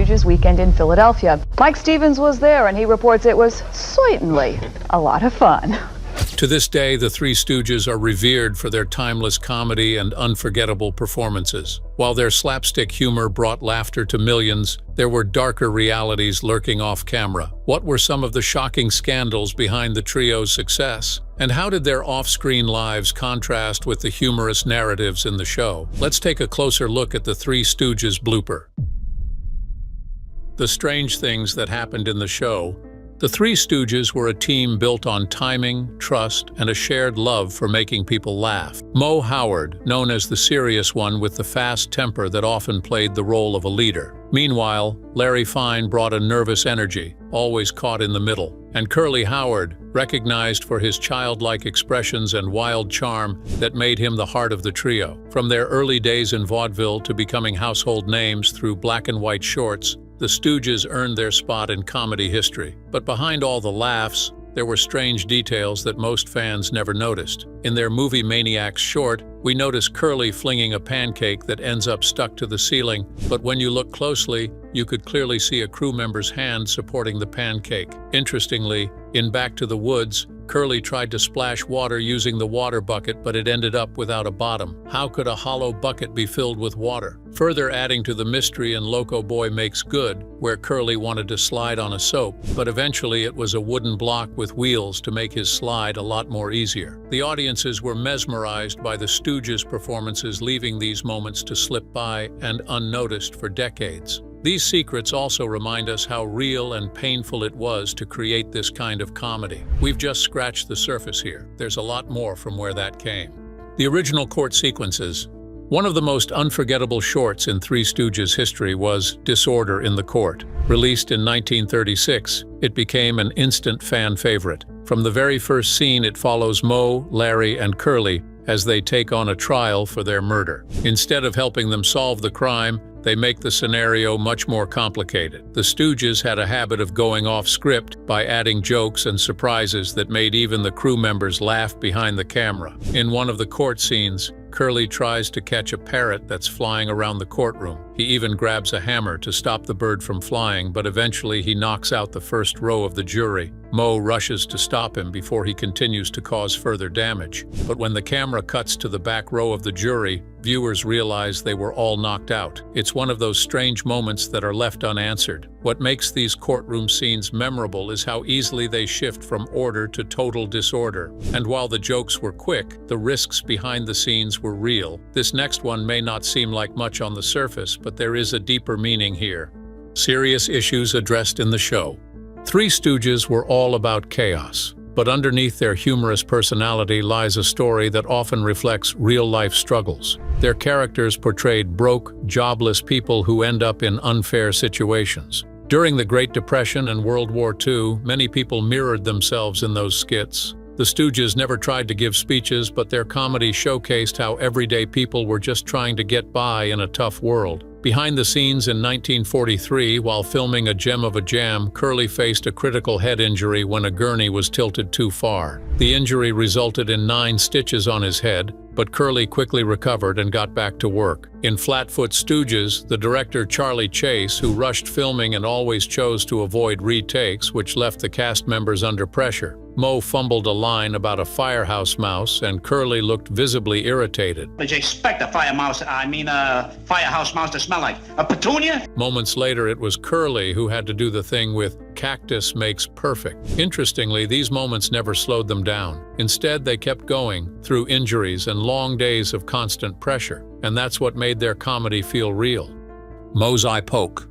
Stooges weekend in Philadelphia. Mike Stevens was there, and he reports it was certainly a lot of fun. To this day, the Three Stooges are revered for their timeless comedy and unforgettable performances. While their slapstick humor brought laughter to millions, there were darker realities lurking off camera. What were some of the shocking scandals behind the trio's success? And how did their off-screen lives contrast with the humorous narratives in the show? Let's take a closer look at the Three Stooges blooper. The strange things that happened in the show. The Three Stooges were a team built on timing, trust, and a shared love for making people laugh. Moe Howard, known as the serious one with the fast temper that often played the role of a leader. Meanwhile, Larry Fine brought a nervous energy, always caught in the middle. And Curly Howard, recognized for his childlike expressions and wild charm that made him the heart of the trio. From their early days in vaudeville to becoming household names through black and white shorts, the Stooges earned their spot in comedy history. But behind all the laughs, there were strange details that most fans never noticed. In their Movie Maniacs short, we notice Curly flinging a pancake that ends up stuck to the ceiling, but when you look closely, you could clearly see a crew member's hand supporting the pancake. Interestingly, in Back to the Woods, Curly tried to splash water using the water bucket, but it ended up without a bottom. How could a hollow bucket be filled with water? Further adding to the mystery in Loco Boy Makes Good, where Curly wanted to slide on a soap, but eventually it was a wooden block with wheels to make his slide a lot more easier. The audiences were mesmerized by the Stooges' performances, leaving these moments to slip by and unnoticed for decades. These secrets also remind us how real and painful it was to create this kind of comedy. We've just scratched the surface here. There's a lot more from where that came. The original court sequences. One of the most unforgettable shorts in Three Stooges history was Disorder in the Court. Released in 1936, it became an instant fan favorite. From the very first scene, it follows Moe, Larry, and Curly as they take on a trial for their murder. Instead of helping them solve the crime, they make the scenario much more complicated. The Stooges had a habit of going off script by adding jokes and surprises that made even the crew members laugh behind the camera. In one of the court scenes, Curly tries to catch a parrot that's flying around the courtroom. He even grabs a hammer to stop the bird from flying, but eventually he knocks out the first row of the jury. Moe rushes to stop him before he continues to cause further damage. But when the camera cuts to the back row of the jury, viewers realize they were all knocked out. It's one of those strange moments that are left unanswered. What makes these courtroom scenes memorable is how easily they shift from order to total disorder. And while the jokes were quick, the risks behind the scenes were real. This next one may not seem like much on the surface, but there is a deeper meaning here. Serious issues addressed in the show. Three Stooges were all about chaos, but underneath their humorous personality lies a story that often reflects real-life struggles. Their characters portrayed broke, jobless people who end up in unfair situations. During the Great Depression and World War II, many people mirrored themselves in those skits. The Stooges never tried to give speeches, but their comedy showcased how everyday people were just trying to get by in a tough world. Behind the scenes in 1943, while filming A Gem of a Jam, Curly faced a critical head injury when a gurney was tilted too far. The injury resulted in 9 stitches on his head, but Curly quickly recovered and got back to work. In Flatfoot Stooges, the director Charlie Chase, who rushed filming and always chose to avoid retakes, which left the cast members under pressure. Moe fumbled a line about a firehouse mouse, and Curly looked visibly irritated. Did you expect a firehouse mouse to smell like a petunia? Moments later, it was Curly who had to do the thing with "cactus makes perfect." Interestingly, these moments never slowed them down. Instead, they kept going through injuries and long days of constant pressure, and that's what made their comedy feel real. Moe's eye poke.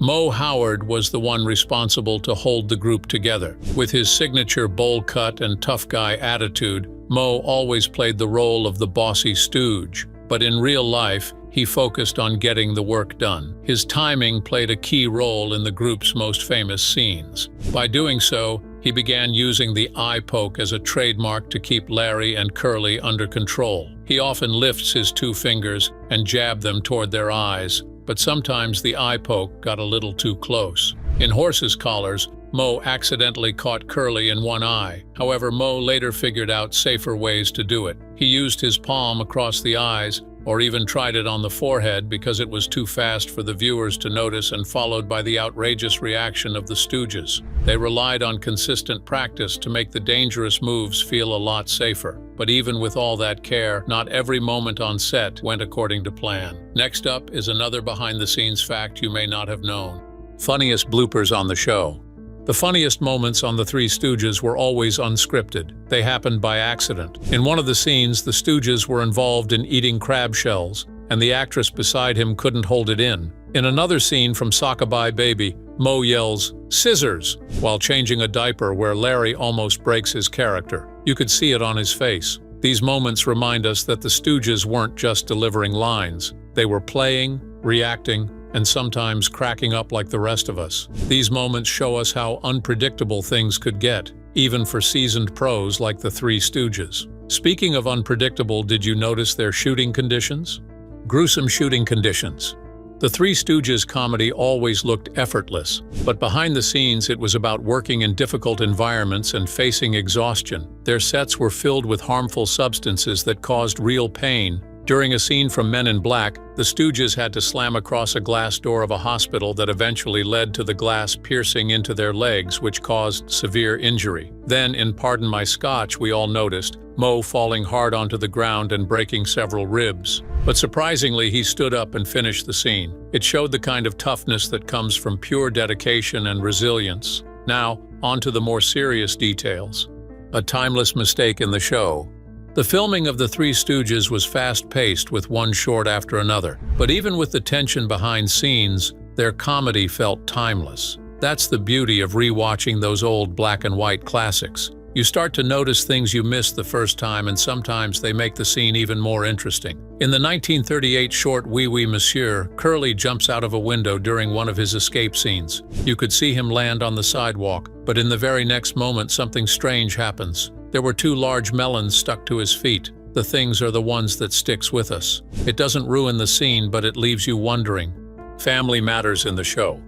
Moe Howard was the one responsible to hold the group together. With his signature bowl cut and tough guy attitude, Moe always played the role of the bossy stooge. But in real life, he focused on getting the work done. His timing played a key role in the group's most famous scenes. By doing so, he began using the eye poke as a trademark to keep Larry and Curly under control. He often lifts his 2 fingers and jabbed them toward their eyes, but sometimes the eye poke got a little too close. In Horses' Collars, Moe accidentally caught Curly in one eye. However, Moe later figured out safer ways to do it. He used his palm across the eyes, or even tried it on the forehead because it was too fast for the viewers to notice, and followed by the outrageous reaction of the Stooges. They relied on consistent practice to make the dangerous moves feel a lot safer. But even with all that care, not every moment on set went according to plan. Next up is another behind-the-scenes fact you may not have known. Funniest bloopers on the show. The funniest moments on the Three Stooges were always unscripted. They happened by accident. In one of the scenes, the Stooges were involved in eating crab shells, and the actress beside him couldn't hold it in. In another scene from Sockabye Baby, Moe yells, "Scissors!" while changing a diaper where Larry almost breaks his character. You could see it on his face. These moments remind us that the Stooges weren't just delivering lines. They were playing, reacting, and sometimes cracking up like the rest of us. These moments show us how unpredictable things could get, even for seasoned pros like the Three Stooges. Speaking of unpredictable, did you notice their shooting conditions? Gruesome shooting conditions. The Three Stooges comedy always looked effortless, but behind the scenes it was about working in difficult environments and facing exhaustion. Their sets were filled with harmful substances that caused real pain. During a scene from Men in Black, the Stooges had to slam across a glass door of a hospital that eventually led to the glass piercing into their legs, which caused severe injury. Then, in Pardon My Scotch, we all noticed Moe falling hard onto the ground and breaking several ribs. But surprisingly, he stood up and finished the scene. It showed the kind of toughness that comes from pure dedication and resilience. Now, on to the more serious details. A timeless mistake in the show. The filming of the Three Stooges was fast-paced with one short after another, but even with the tension behind scenes, their comedy felt timeless. That's the beauty of rewatching those old black and white classics. You start to notice things you missed the first time, and sometimes they make the scene even more interesting. In the 1938 short Oui Oui Monsieur, Curly jumps out of a window during one of his escape scenes. You could see him land on the sidewalk, but in the very next moment something strange happens. There were two large melons stuck to his feet. The things are the ones that sticks with us. It doesn't ruin the scene, but it leaves you wondering. Family matters in the show.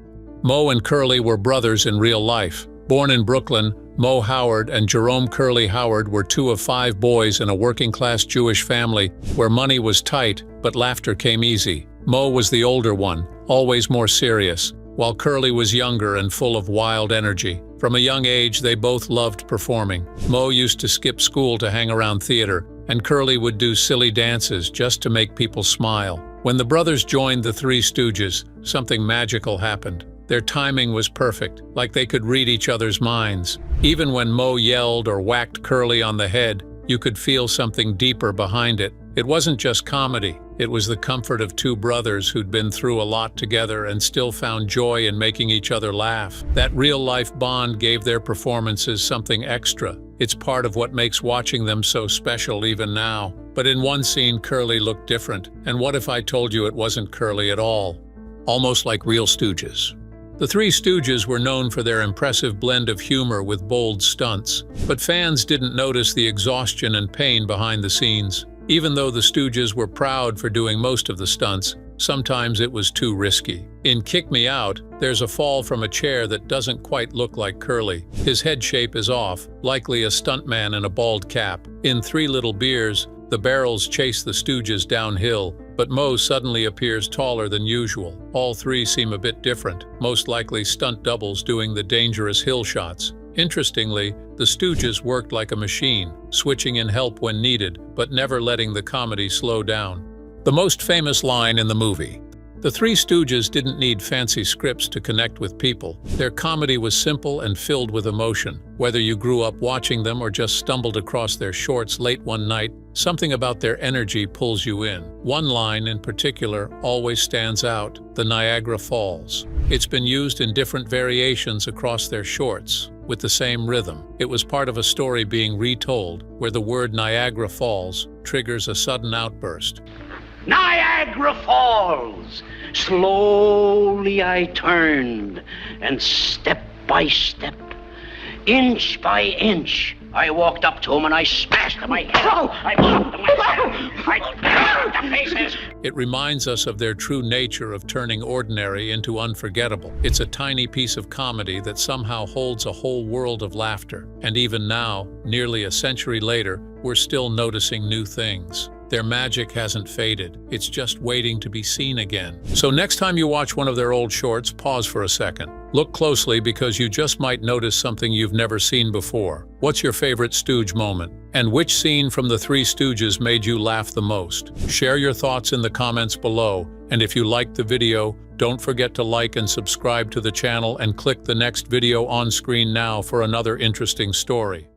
Moe and Curly were brothers in real life. Born in Brooklyn, Moe Howard and Jerome Curly Howard were two of 5 boys in a working-class Jewish family where money was tight, but laughter came easy. Moe was the older one, always more serious, while Curly was younger and full of wild energy. From a young age, they both loved performing. Moe used to skip school to hang around theater, and Curly would do silly dances just to make people smile. When the brothers joined the Three Stooges, something magical happened. Their timing was perfect, like they could read each other's minds. Even when Moe yelled or whacked Curly on the head, you could feel something deeper behind it. It wasn't just comedy. It was the comfort of two brothers who'd been through a lot together and still found joy in making each other laugh. That real-life bond gave their performances something extra. It's part of what makes watching them so special even now. But in one scene, Curly looked different. And what if I told you it wasn't Curly at all? Almost like real Stooges. The Three Stooges were known for their impressive blend of humor with bold stunts, but fans didn't notice the exhaustion and pain behind the scenes. Even though the Stooges were proud for doing most of the stunts, sometimes it was too risky. In Kick Me Out, there's a fall from a chair that doesn't quite look like Curly. His head shape is off, likely a stuntman in a bald cap. In Three Little Beers, the barrels chase the Stooges downhill, but Moe suddenly appears taller than usual. All three seem a bit different, most likely stunt doubles doing the dangerous hill shots. Interestingly, the Stooges worked like a machine, switching in help when needed, but never letting the comedy slow down. The most famous line in the movie. The Three Stooges didn't need fancy scripts to connect with people. Their comedy was simple and filled with emotion. Whether you grew up watching them or just stumbled across their shorts late one night, something about their energy pulls you in. One line in particular always stands out, the Niagara Falls. It's been used in different variations across their shorts, with the same rhythm. It was part of a story being retold, where the word Niagara Falls triggers a sudden outburst. Niagara Falls! Slowly I turned, and step by step, inch by inch, I walked up to him and I smashed him. I bumped him. I the faces. It reminds us of their true nature of turning ordinary into unforgettable. It's a tiny piece of comedy that somehow holds a whole world of laughter. And even now, nearly a century later, we're still noticing new things. Their magic hasn't faded. It's just waiting to be seen again. So next time you watch one of their old shorts, pause for a second. Look closely because you just might notice something you've never seen before. What's your favorite Stooge moment? And which scene from the Three Stooges made you laugh the most? Share your thoughts in the comments below. And if you liked the video, don't forget to like and subscribe to the channel and click the next video on screen now for another interesting story.